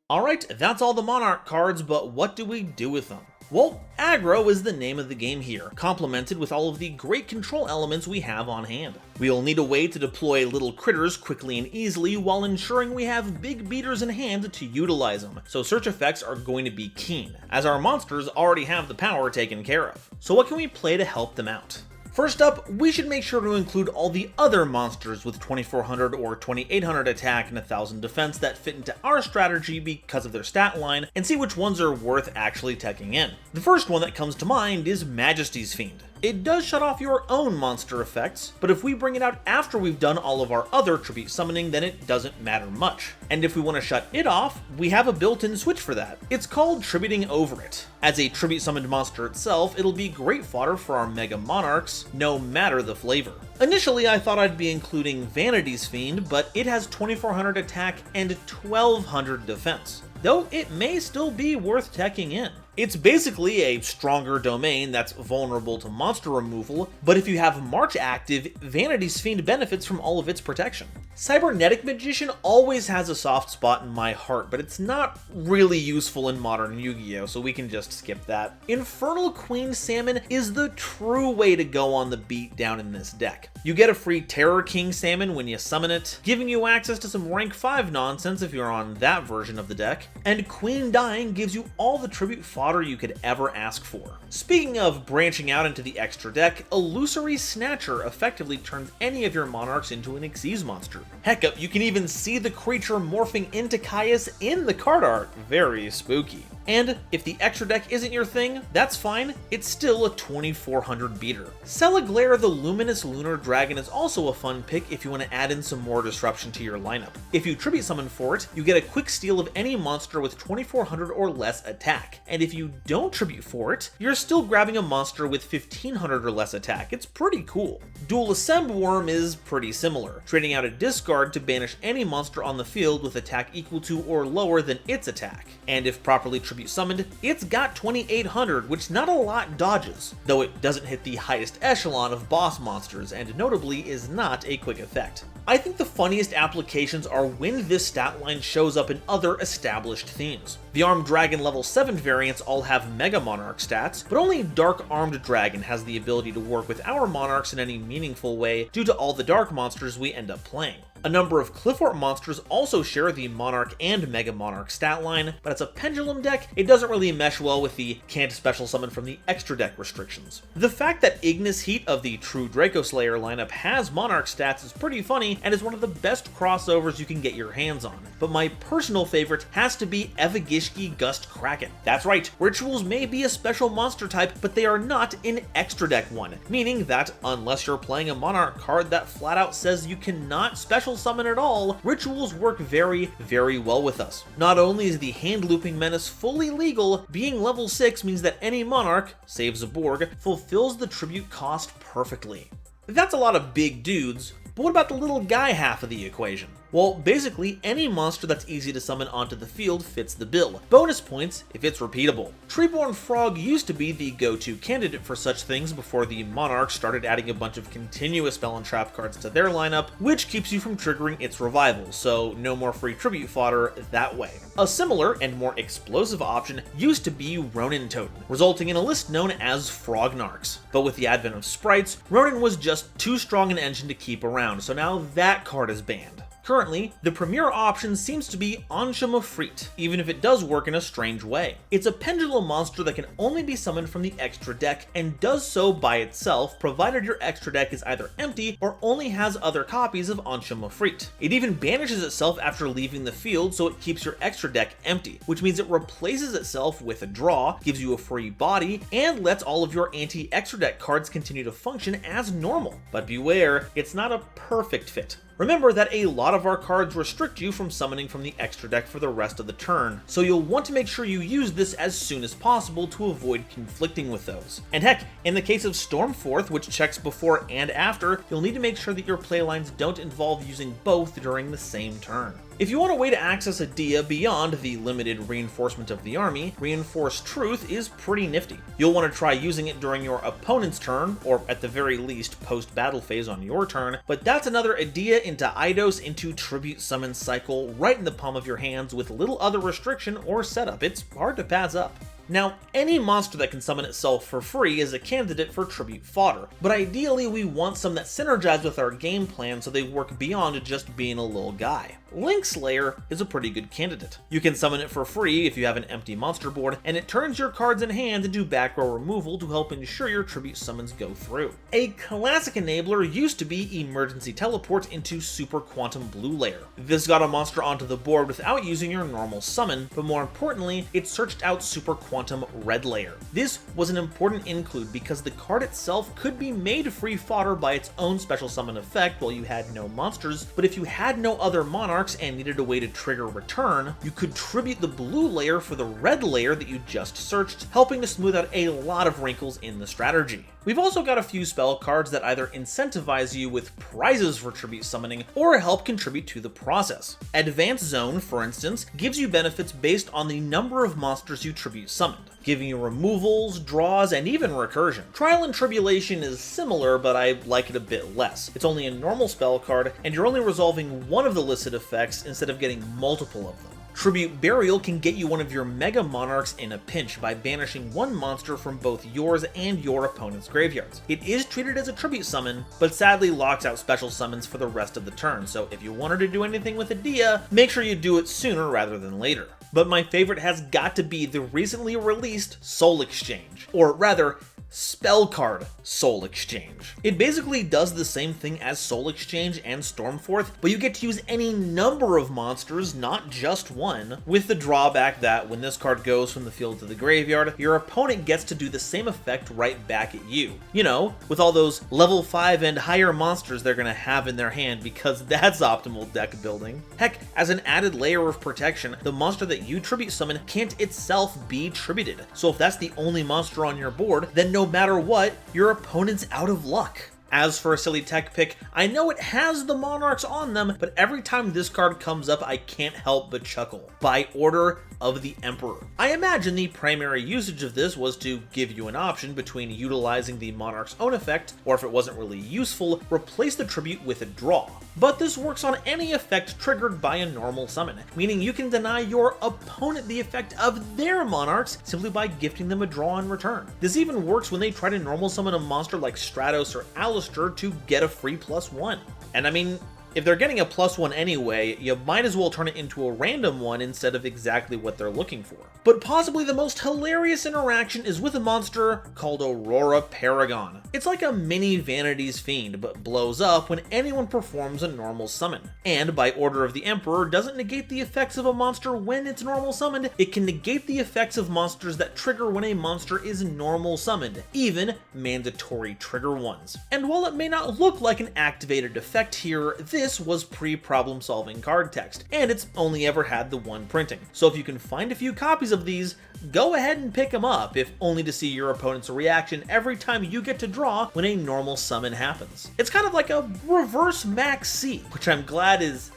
Alright, that's all the Monarch cards, but what do we do with them? Well, aggro is the name of the game here, complemented with all of the great control elements we have on hand. We'll need a way to deploy little critters quickly and easily while ensuring we have big beaters in hand to utilize them, so search effects are going to be keen, as our monsters already have the power taken care of. So what can we play to help them out? First up, we should make sure to include all the other monsters with 2400 or 2800 attack and 1000 defense that fit into our strategy because of their stat line, and see which ones are worth actually teching in. The first one that comes to mind is Majesty's Fiend. It does shut off your own monster effects, but if we bring it out after we've done all of our other tribute summoning, then it doesn't matter much. And if we want to shut it off, we have a built-in switch for that. It's called Tributing Over It. As a tribute summoned monster itself, it'll be great fodder for our Mega Monarchs, no matter the flavor. Initially, I thought I'd be including Vanity's Fiend, but it has 2400 attack and 1200 defense, though it may still be worth teching in. It's basically a stronger domain that's vulnerable to monster removal, but if you have March active, Vanity's Fiend benefits from all of its protection. Cybernetic Magician always has a soft spot in my heart, but it's not really useful in modern Yu-Gi-Oh, so we can just skip that. Infernal Queen Salmon is the true way to go on the beat down in this deck. You get a free Terror King Salmon when you summon it, giving you access to some rank 5 nonsense if you're on that version of the deck, and Queen Dying gives you all the tribute fodder you could ever ask for. Speaking of branching out into the extra deck, Illusory Snatcher effectively turns any of your Monarchs into an Xyz monster. Heck, you can even see the creature morphing into Caius in the card art. Very spooky. And if the extra deck isn't your thing, that's fine, it's still a 2400 beater. Celaglair the Luminous Lunar Dragon is also a fun pick if you want to add in some more disruption to your lineup. If you tribute summon for it, you get a quick steal of any monster with 2400 or less attack, and if you don't tribute for it, you're still grabbing a monster with 1500 or less attack. It's pretty cool. Dual Worm is pretty similar, trading out a discard to banish any monster on the field with attack equal to or lower than its attack, and if properly tributed tribute summoned, it's got 2800, which not a lot dodges, though it doesn't hit the highest echelon of boss monsters, and notably is not a quick effect. I think the funniest applications are when this stat line shows up in other established themes. The Armed Dragon level 7 variants all have Mega Monarch stats, but only Dark Armed Dragon has the ability to work with our Monarchs in any meaningful way due to all the Dark monsters we end up playing. A number of Cliffort monsters also share the Monarch and Mega Monarch stat line, but as a Pendulum deck, it doesn't really mesh well with the can't special summon from the extra deck restrictions. The fact that Ignis Heat of the True Draco Slayer lineup has Monarch stats is pretty funny and is one of the best crossovers you can get your hands on, but my personal favorite has to be Evagishki Gust Kraken. That's right, Rituals may be a special monster type, but they are not an extra deck one, meaning that unless you're playing a Monarch card that flat out says you cannot special summon at all, Rituals work very, very well with us. Not only is the hand looping menace fully legal, being level 6 means that any Monarch, save Zaborg, fulfills the tribute cost perfectly. That's a lot of big dudes, but what about the little guy half of the equation? Well, basically, any monster that's easy to summon onto the field fits the bill. Bonus points if it's repeatable. Treeborn Frog used to be the go-to candidate for such things before the Monarchs started adding a bunch of continuous spell and trap cards to their lineup, which keeps you from triggering its revival, so no more free tribute fodder that way. A similar and more explosive option used to be Ronin Totem, resulting in a list known as Frognarchs. But with the advent of sprites, Ronin was just too strong an engine to keep around, so now that card is banned. Currently, the premier option seems to be Anshumafreet, even if it does work in a strange way. It's a pendulum monster that can only be summoned from the extra deck, and does so by itself, provided your extra deck is either empty or only has other copies of Anshumafreet. It even banishes itself after leaving the field, so it keeps your extra deck empty, which means it replaces itself with a draw, gives you a free body, and lets all of your anti-extra deck cards continue to function as normal. But beware, it's not a perfect fit. Remember that a lot of our cards restrict you from summoning from the extra deck for the rest of the turn, so you'll want to make sure you use this as soon as possible to avoid conflicting with those. And heck, in the case of Stormforth, which checks before and after, you'll need to make sure that your playlines don't involve using both during the same turn. If you want a way to access a Dia beyond the limited reinforcement of the army, Reinforced Truth is pretty nifty. You'll want to try using it during your opponent's turn, or at the very least post-battle phase on your turn, but that's another Dia into Eidos into Tribute Summon cycle right in the palm of your hands with little other restriction or setup. It's hard to pass up. Now, any monster that can summon itself for free is a candidate for tribute fodder, but ideally we want some that synergize with our game plan so they work beyond just being a little guy. Link Slayer is a pretty good candidate. You can summon it for free if you have an empty monster board, and it turns your cards in hand into back row removal to help ensure your tribute summons go through. A classic enabler used to be Emergency Teleport into Super Quantum Blue Layer. This got a monster onto the board without using your normal summon, but more importantly, it searched out Super Quantum Red Layer. This was an important include because the card itself could be made free fodder by its own special summon effect while you had no monsters, but if you had no other Monarchs and needed a way to trigger return, you could tribute the blue layer for the red layer that you just searched, helping to smooth out a lot of wrinkles in the strategy. We've also got a few spell cards that either incentivize you with prizes for tribute summoning or help contribute to the process. Advanced Zone, for instance, gives you benefits based on the number of monsters you tribute summoned, giving you removals, draws, and even recursion. Trial and Tribulation is similar, but I like it a bit less. It's only a normal spell card, and you're only resolving one of the listed effects instead of getting multiple of them. Tribute Burial can get you one of your Mega Monarchs in a pinch by banishing one monster from both yours and your opponent's graveyards. It is treated as a tribute summon, but sadly locks out special summons for the rest of the turn, so if you wanted to do anything with a Dia, make sure you do it sooner rather than later. But my favorite has got to be the recently released Soul Exchange, or rather, Spell Card Soul Exchange. It basically does the same thing as Soul Exchange and Stormforth, but you get to use any number of monsters, not just one, with the drawback that when this card goes from the field to the graveyard, your opponent gets to do the same effect right back at you. You know, with all those level 5 and higher monsters they're gonna have in their hand, because that's optimal deck building. Heck, as an added layer of protection, the monster that you tribute summon can't itself be tributed. So if that's the only monster on your board, then no matter what, your opponent's out of luck. As for a silly tech pick, I know it has the Monarchs on them, but every time this card comes up, I can't help but chuckle. By Order of the Emperor. I imagine the primary usage of this was to give you an option between utilizing the Monarch's own effect, or if it wasn't really useful, replace the tribute with a draw. But this works on any effect triggered by a normal summon, meaning you can deny your opponent the effect of their Monarchs simply by gifting them a draw in return. This even works when they try to normal summon a monster like Stratos or Alistair to get a free +1. And I mean, if they're getting a +1 anyway, you might as well turn it into a random one instead of exactly what they're looking for. But possibly the most hilarious interaction is with a monster called Aurora Paragon. It's like a mini Vanity's Fiend, but blows up when anyone performs a normal summon. And by Order of the Emperor doesn't negate the effects of a monster when it's normal summoned, it can negate the effects of monsters that trigger when a monster is normal summoned, even mandatory trigger ones. And while it may not look like an activated effect here, this was pre-problem solving card text, and it's only ever had the one printing. So if you can find a few copies of these, go ahead and pick them up, if only to see your opponent's reaction every time you get to draw when a normal summon happens. It's kind of like a reverse Max C, which I'm glad is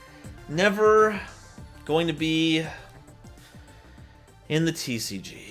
never going to be in the TCG.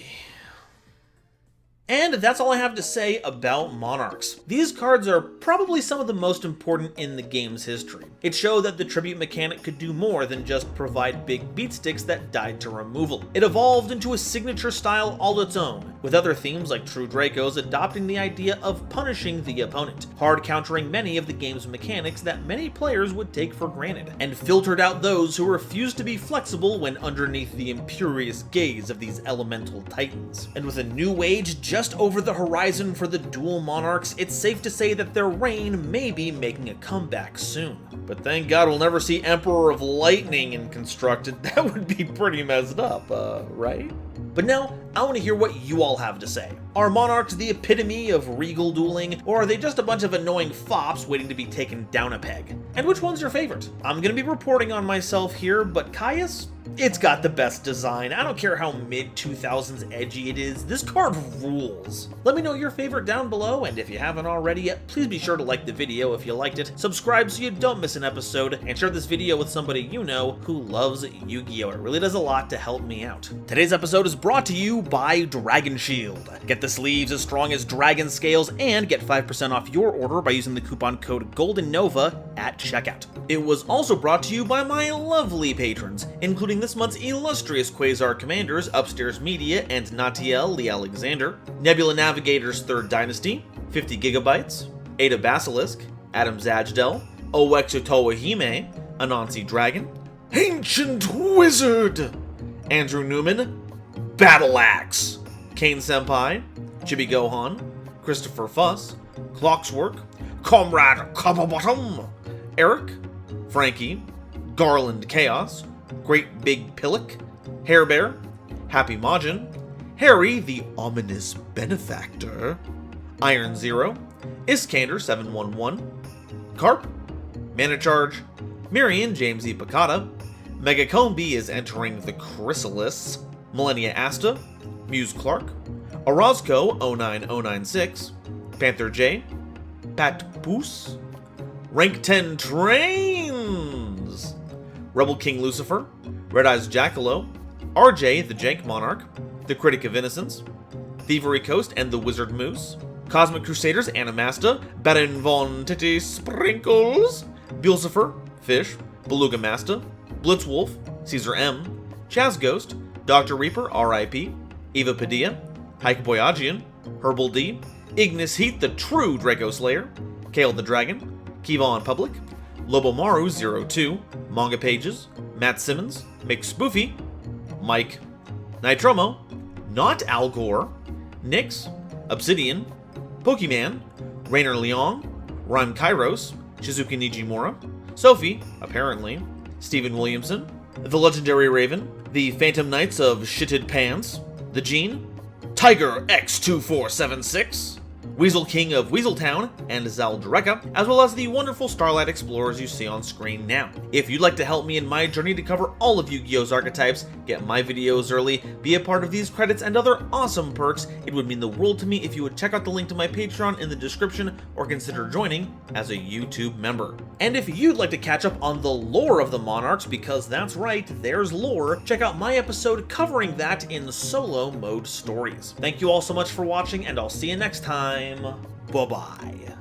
And that's all I have to say about Monarchs. These cards are probably some of the most important in the game's history. It showed that the tribute mechanic could do more than just provide big beatsticks that died to removal. It evolved into a signature style all its own, with other themes like True Dracos adopting the idea of punishing the opponent, hard countering many of the game's mechanics that many players would take for granted, and filtered out those who refused to be flexible when underneath the imperious gaze of these elemental titans. And with a new age just over the horizon for the Dual Monarchs, it's safe to say that their reign may be making a comeback soon. But thank God we'll never see Emperor of Lightning in Constructed. That would be pretty messed up, right? But now, I want to hear what you all have to say. Are Monarchs the epitome of regal dueling, or are they just a bunch of annoying fops waiting to be taken down a peg? And which one's your favorite? I'm gonna be reporting on myself here, but Caius? It's got the best design. I don't care how mid-2000s edgy it is, this card rules. Let me know your favorite down below, and if you haven't already yet, please be sure to like the video if you liked it, subscribe so you don't miss an episode, and share this video with somebody you know who loves Yu-Gi-Oh! It really does a lot to help me out. Today's episode is brought to you by Dragon Shield. Get the sleeves as strong as dragon scales and get 5% off your order by using the coupon code GoldenNova at checkout. It was also brought to you by my lovely patrons, including this month's illustrious Quasar Commanders, Upstairs Media and Natiel Lee Alexander, Nebula Navigator's 3rd Dynasty, 50 Gigabytes, Ada Basilisk, Adam Zajdel, Owexotoa Hime, Anansi Dragon, Ancient Wizard, Andrew Newman, Battle Axe, Kane Senpai, Chibi Gohan, Christopher Fuss, Clockswork, Comrade Copperbottom, Eric, Frankie, Garland Chaos, Great Big Pillock, Hair Bear, Happy Majin, Harry the Ominous Benefactor, Iron Zero, Iskander 711, Carp, Mana Charge, Miriam James E. Picata, Mega Combi is entering the Chrysalis, Millennia Asta, Muse Clark, Orozco 09096, Panther J, Pat Poos, Rank 10 Trains, Rebel King Lucifer, Red Eyes Jackalow, RJ the Jank Monarch, The Critic of Innocence, Thievery Coast and the Wizard Moose, Cosmic Crusaders Animasta, Baron Von Titty Sprinkles, Buelcifer, Fish, Beluga Masta, Blitzwolf, Caesar M, Chaz Ghost, Dr. Reaper RIP, Eva Padilla, Hike Boyagian, Herbal D, Ignis Heat the True Draco Slayer, Kale the Dragon, Kevon Public, Lobomaru 02, Manga Pages, Matt Simmons, Mick Spoofy, Mike, Nitromo, Not Al Gore, Nyx, Obsidian, Pokemon, Rainer Leong, Rhyme Kairos, Shizuka Nijimura, Sophie, apparently, Stephen Williamson, The Legendary Raven, The Phantom Knights of Shitted Pants, The Gene, Tiger X2476, Weasel King of Weaseltown, and Zaldreka, as well as the wonderful Starlight Explorers you see on screen now. If you'd like to help me in my journey to cover all of Yu-Gi-Oh's archetypes, get my videos early, be a part of these credits and other awesome perks, it would mean the world to me if you would check out the link to my Patreon in the description or consider joining as a YouTube member. And if you'd like to catch up on the lore of the Monarchs, because that's right, there's lore, check out my episode covering that in solo mode stories. Thank you all so much for watching, and I'll see you next time. Bye-bye.